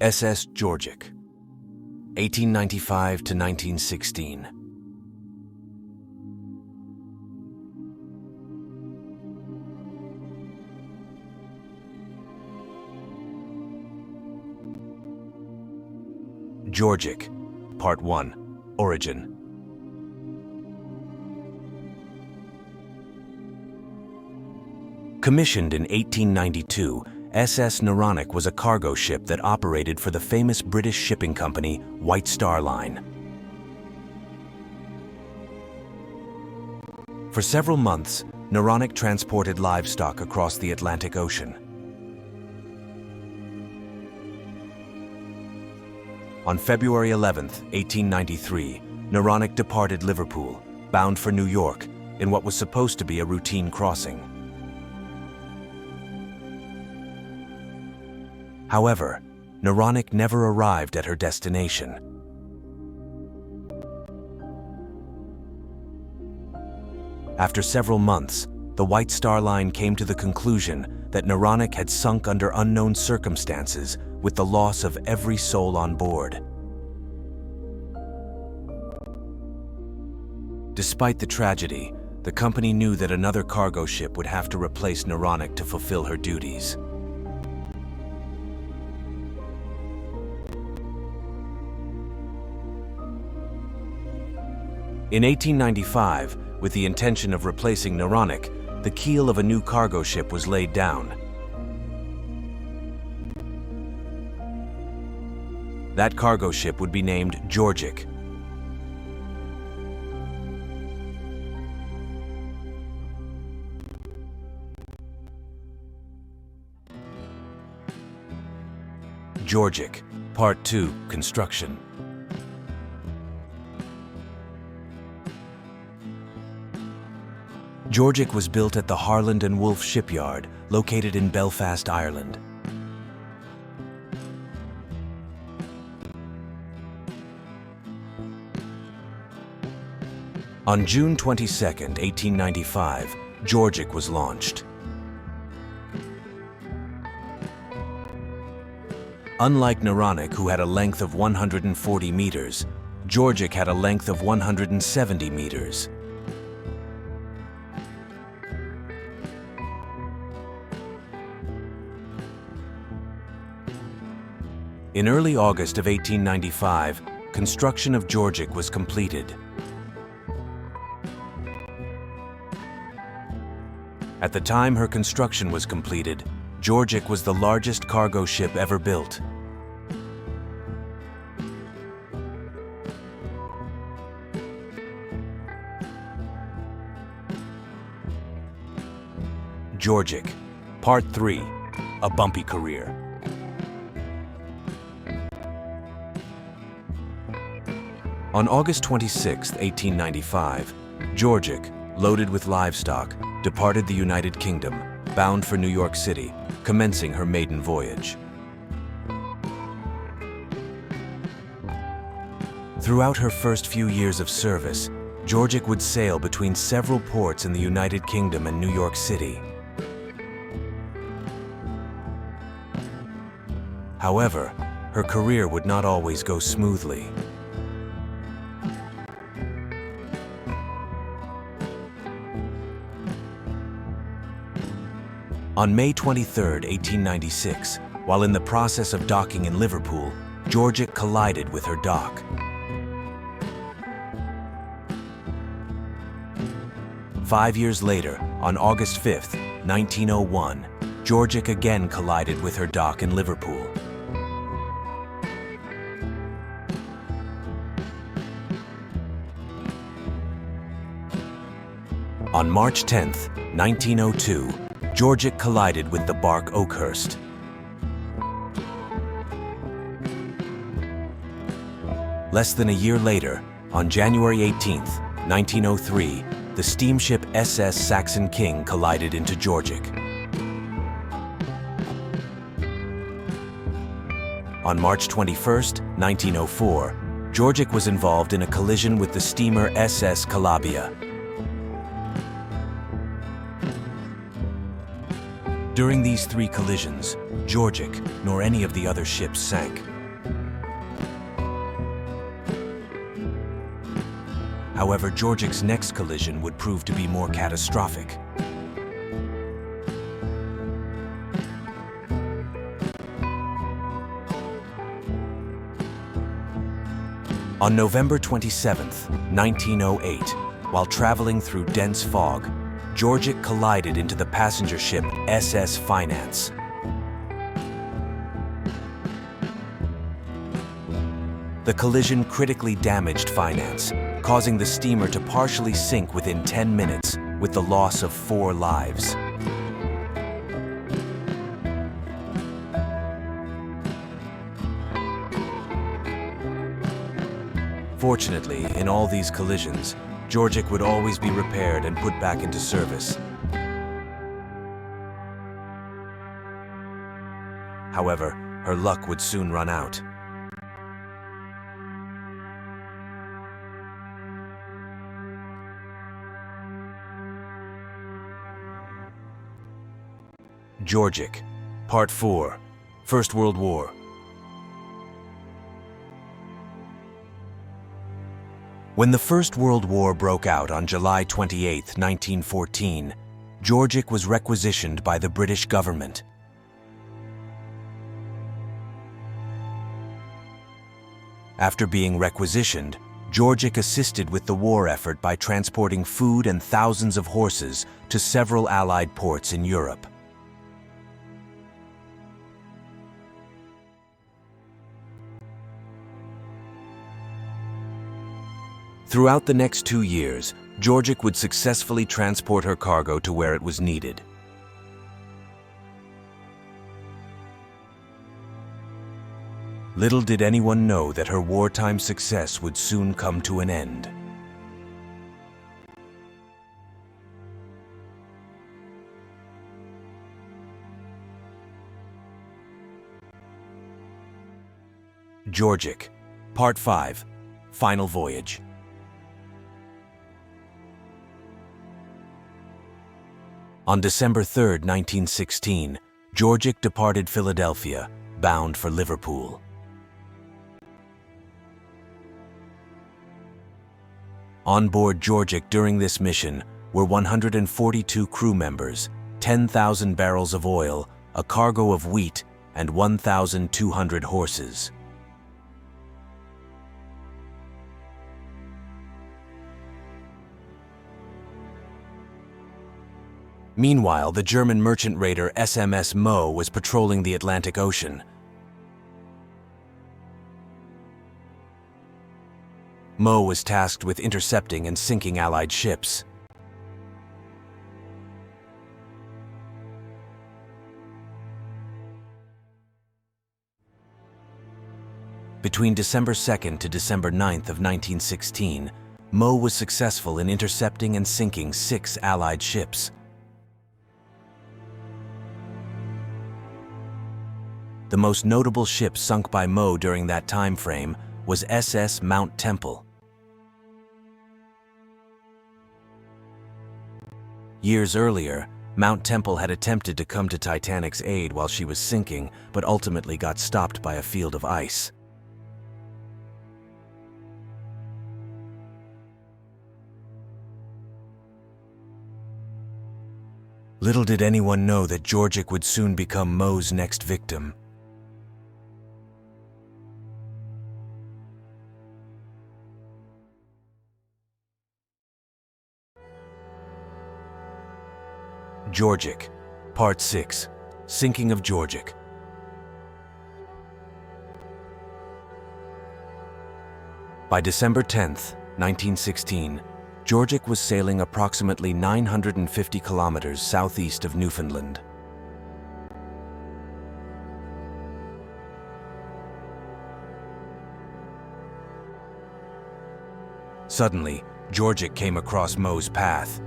SS Georgic, 1895 to 1916. Georgic, Part 1, Origin. Commissioned in 1892, SS Naronic was a cargo ship that operated for the famous British shipping company White Star Line. For several months, Naronic transported livestock across the Atlantic Ocean. On February 11, 1893, Naronic departed Liverpool, bound for New York, in what was supposed to be a routine crossing. However, Naronic never arrived at her destination. After several months, the White Star Line came to the conclusion that Naronic had sunk under unknown circumstances with the loss of every soul on board. Despite the tragedy, the company knew that another cargo ship would have to replace Naronic to fulfill her duties. In 1895, with the intention of replacing Naronic, the keel of a new cargo ship was laid down. That cargo ship would be named Georgic. Georgic, Part 2, Construction. Georgic was built at the Harland Wolff shipyard, located in Belfast, Ireland. On June 22, 1895, Georgic was launched. Unlike Naronic, who had a length of 140 meters, Georgic had a length of 170 meters. In early August of 1895, construction of Georgic was completed. At the time her construction was completed, Georgic was the largest cargo ship ever built. Georgic, Part 3, A Bumpy Career. On August 26, 1895, Georgic, loaded with livestock, departed the United Kingdom, bound for New York City, commencing her maiden voyage. Throughout her first few years of service, Georgic would sail between several ports in the United Kingdom and New York City. However, her career would not always go smoothly. On May 23, 1896, while in the process of docking in Liverpool, Georgic collided with her dock. Five years later, on August 5, 1901, Georgic again collided with her dock in Liverpool. On March 10, 1902, Georgic collided with the bark Oakhurst. Less than a year later, on January 18, 1903, the steamship SS Saxon King collided into Georgic. On March 21, 1904, Georgic was involved in a collision with the steamer SS Calabria. During these three collisions, Georgic, nor any of the other ships sank. However, Georgic's next collision would prove to be more catastrophic. On November 27, 1908, while traveling through dense fog, Georgic collided into the passenger ship SS Finance. The collision critically damaged Finance, causing the steamer to partially sink within 10 minutes, with the loss of 4 lives. Fortunately, in all these collisions, Georgic would always be repaired and put back into service. However, her luck would soon run out. Georgic, Part 4, First World War. When the First World War broke out on July 28, 1914, Georgic was requisitioned by the British government. After being requisitioned, Georgic assisted with the war effort by transporting food and thousands of horses to several Allied ports in Europe. Throughout the next 2 years, Georgic would successfully transport her cargo to where it was needed. Little did anyone know that her wartime success would soon come to an end. Georgic, Part 5, Final Voyage. On December 3, 1916, Georgic departed Philadelphia, bound for Liverpool. On board Georgic during this mission were 142 crew members, 10,000 barrels of oil, a cargo of wheat, and 1,200 horses. Meanwhile, the German merchant raider SMS Moe was patrolling the Atlantic Ocean. Moe was tasked with intercepting and sinking Allied ships. Between December 2nd to December 9th of 1916, Moe was successful in intercepting and sinking 6 Allied ships. The most notable ship sunk by Moe during that time frame was SS Mount Temple. Years earlier, Mount Temple had attempted to come to Titanic's aid while she was sinking, but ultimately got stopped by a field of ice. Little did anyone know that Georgic would soon become Moe's next victim. Georgic, Part 6, Sinking of Georgic. By December 10, 1916, Georgic was sailing approximately 950 kilometers southeast of Newfoundland. Suddenly, Georgic came across Moe's path.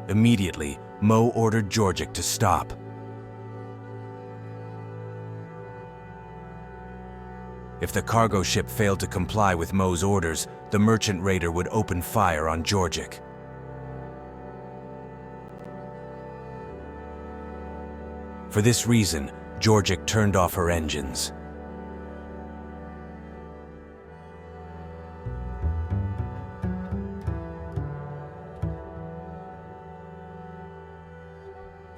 Immediately, Moe ordered Georgic to stop. If the cargo ship failed to comply with Moe's orders, the merchant raider would open fire on Georgic. For this reason, Georgic turned off her engines.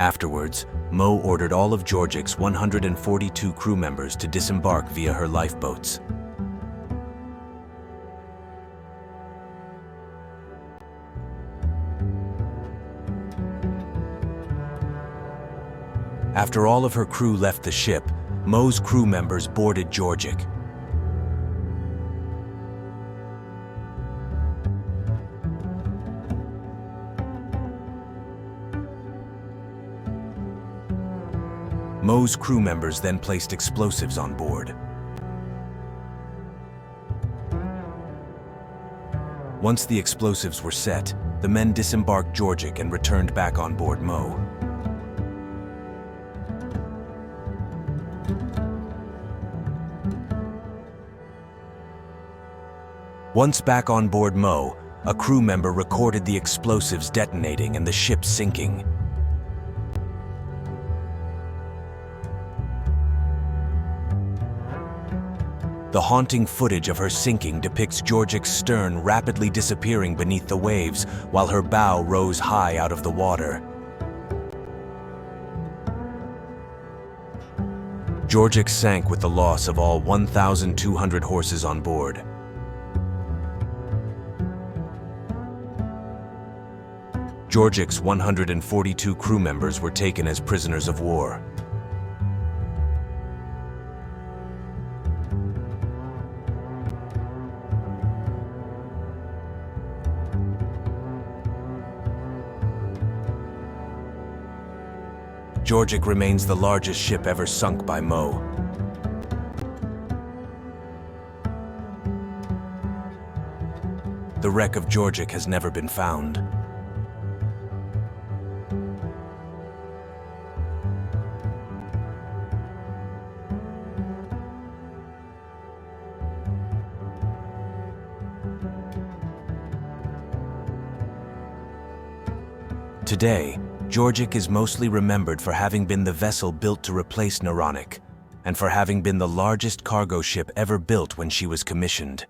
Afterwards, Mo ordered all of Georgic's 142 crew members to disembark via her lifeboats. After all of her crew left the ship, Mo's crew members boarded Georgic. Mo's crew members then placed explosives on board. Once the explosives were set, the men disembarked Georgic and returned back on board Mo. Once back on board Mo, a crew member recorded the explosives detonating and the ship sinking. The haunting footage of her sinking depicts Georgic's stern rapidly disappearing beneath the waves while her bow rose high out of the water. Georgic sank with the loss of all 1,200 horses on board. Georgic's 142 crew members were taken as prisoners of war. Georgic remains the largest ship ever sunk by Mo. The wreck of Georgic has never been found. Today, Georgic is mostly remembered for having been the vessel built to replace Naronic, and for having been the largest cargo ship ever built when she was commissioned.